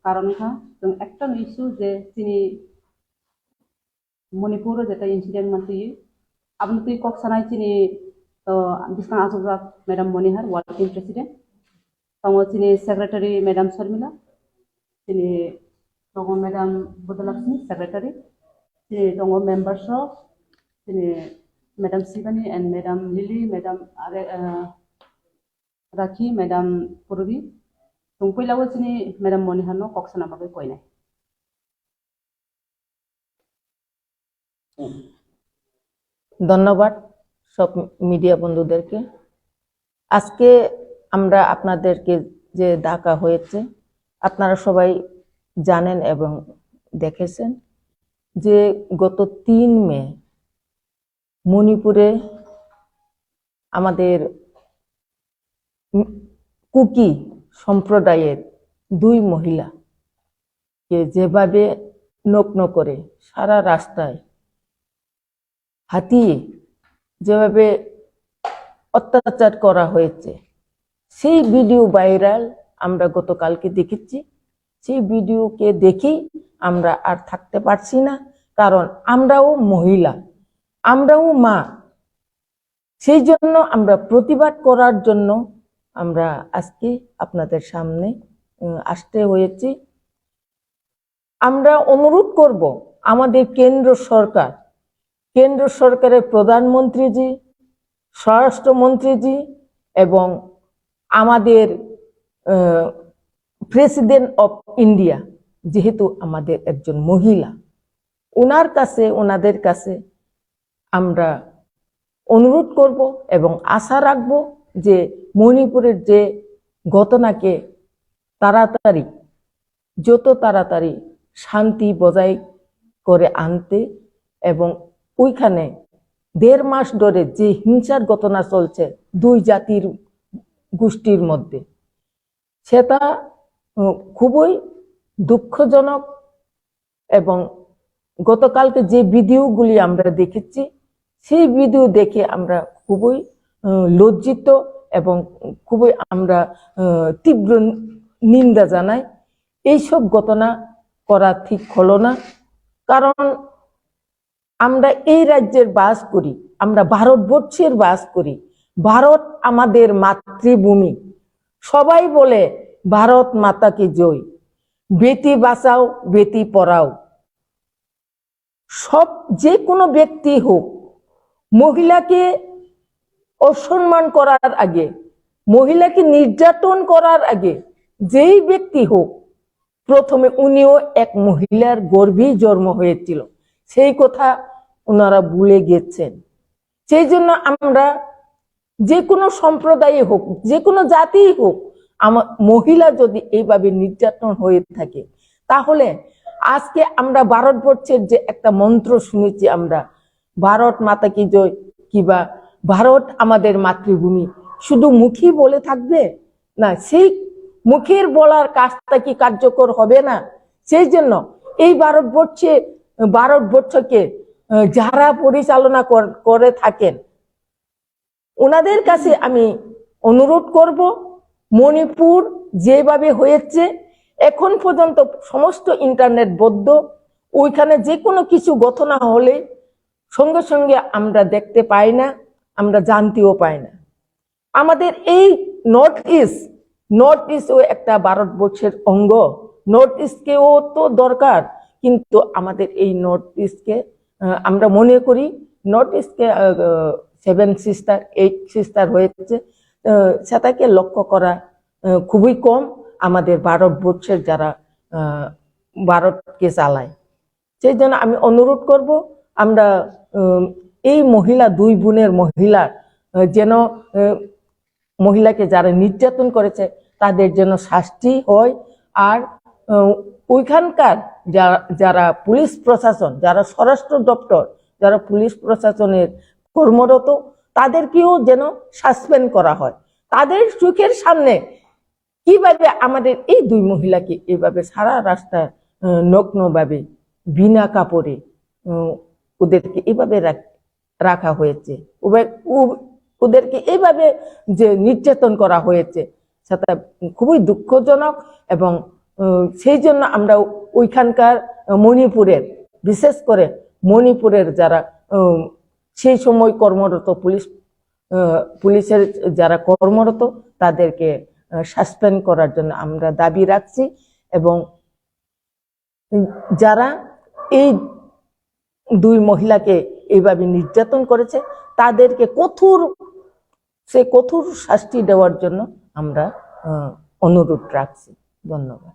karonha jong ekta isu je tini Manipur jeta incident manti abnu tui kok sanai tini bisna asujak madam Monihar working president tongo tini secretary madam Sharmila tini tongo madam Budalakshmi secretary tini tongo members of tini madam Sivani and madam Lily madam Rakhi madam Purvi tungpui lawo tini madam Monihar no kok sana bagai koi nai ধন্যবাদ সব media বন্ধুদেরকে। আজকে আমরা আপনাদেরকে যে ডাকা হয়েছে আপনারা সবাই জানেন এবং দেখেছেন যে গত 3 মে মণিপুরে আমাদের কুকি সম্প্রদায়ের 2 মহিলাকে যেভাবে নগ্ন করে সারা রাস্তায় হাতিয়ে যেভাবে অত্যাচার করা হয়েছে সেই ভিডিও ভাইরাল আমরা গতকালকে দেখেছি। সেই ভিডিওকে দেখি আমরা আর থাকতে পারছি না, কারণ আমরাও মহিলা, আমরাও মা। সেই জন্য আমরা প্রতিবাদ করার জন্য আমরা আজকে আপনাদের সামনে আসতে হয়েছে। আমরা অনুরোধ করব আমাদের কেন্দ্র সরকারের প্রধানমন্ত্রীজি, স্বরাষ্ট্রমন্ত্রীজি এবং আমাদের প্রেসিডেন্ট অফ ইন্ডিয়া, যেহেতু আমাদের একজন মহিলা, ওনাদের কাছে আমরা অনুরোধ করব এবং আশা রাখব যে মণিপুরের যে ঘটনাকে যত তাড়াতাড়ি শান্তি বজায় করে আনতে এবং ওইখানে 1.5 মাস ধরে যে হিংসার ঘটনা চলছে 2 জাতির গোষ্ঠীর মধ্যে, সেটা খুবই দুঃখজনক। এবং গতকালকে যে ভিডিওগুলি আমরা দেখেছি সেই ভিডিও দেখে আমরা খুবই লজ্জিত এবং খুবই আমরা তীব্র নিন্দা জানাই। এইসব ঘটনা করা ঠিক হলো না, কারণ আমরা এই রাজ্যের বাস করি, আমরা ভারতবর্ষের বাস করি। ভারত আমাদের মাতৃভূমি। সবাই বলে ভারত মাতা কি জয়, বেটি বাঁচাও বেটি পড়াও। যে কোনো ব্যক্তি হোক, মহিলাকে অসম্মান করার আগে, মহিলাকে নির্যাতন করার আগে যেই ব্যক্তি হোক, প্রথমে উনিও এক মহিলার গর্ভেই জন্ম হয়েছিল, সেই কথা ওনারা ভুলে গেছেন। সেই জন্য আমরা যে কোনো সম্প্রদায়ে হোক, যে কোনো জাতি হোক, মহিলা যদি এইভাবে নির্যাতন হয়ে থাকে, তাহলে আজকে আমরা ভারতবর্ষের যে একটা মন্ত্র শুনেছি, আমরা ভারত মাতা কি জয় কিবা ভারত আমাদের মাতৃভূমি, শুধু মুখী বলে থাকবে না, সেই মুখের বলার কাজটা কি কার্যকর হবে না? সেই জন্য এই ভারতবর্ষকে যারা পরিচালনা করে থাকেন ওনাদের কাছে আমি অনুরোধ করব, মণিপুর যেভাবে হয়েছে এখন পর্যন্ত সমস্ত ইন্টারনেট বদ্ধ, ওইখানে যে কোনো কিছু ঘটনা হলে সঙ্গে সঙ্গে আমরা দেখতে পাই না, আমরা জানতেও পাই না। আমাদের এই নর্থ ইস্টও একটা ভারতবর্ষের অঙ্গ, নর্থ ইস্টকেও তো দরকার, কিন্তু আমাদের এই নর্থ ইস্টকে আমরা মনে করি নর্থ ইস্টকে 7 সিস্টার 8 সিস্টার হয়েছে, সেটাকে লক্ষ্য করা খুবই কম আমাদের ভারতবর্ষের যারা ভারতকে চালায়। সেই জন্য আমি অনুরোধ করব, আমরা এই মহিলা 2 বোনের মহিলার যেন মহিলাকে যারা নির্যাতন করেছে তাদের যেন শাস্তি হয়। আর ওইখানকার যারা পুলিশ প্রশাসন, যারা স্বরাষ্ট্র দপ্তর, যারা পুলিশ প্রশাসনের কর্মরত, তাদেরকেও যেন সাসপেন্ড করা হয়। তাদের চোখের সামনে কিভাবে আমাদের এই 2 মহিলাকে এভাবে সারা রাস্তা নগ্নভাবে বিনা কাপড়ে ওদেরকে এভাবে রাখা হয়েছে, ওদেরকে এইভাবে যে নির্যাতন করা হয়েছে, সেটা খুবই দুঃখজনক এবং সেই জন্য আমরা ওইখানকার মণিপুরের, বিশেষ করে মণিপুরের যারা সেই সময় কর্মরত পুলিশের যারা কর্মরত তাদেরকে সাসপেন্ড করার জন্য আমরা দাবি রাখছি। এবং যারা এই দুই মহিলাকে এইভাবে নির্যাতন করেছে তাদেরকে কঠোর শাস্তি দেওয়ার জন্য আমরা অনুরোধ রাখছি। ধন্যবাদ।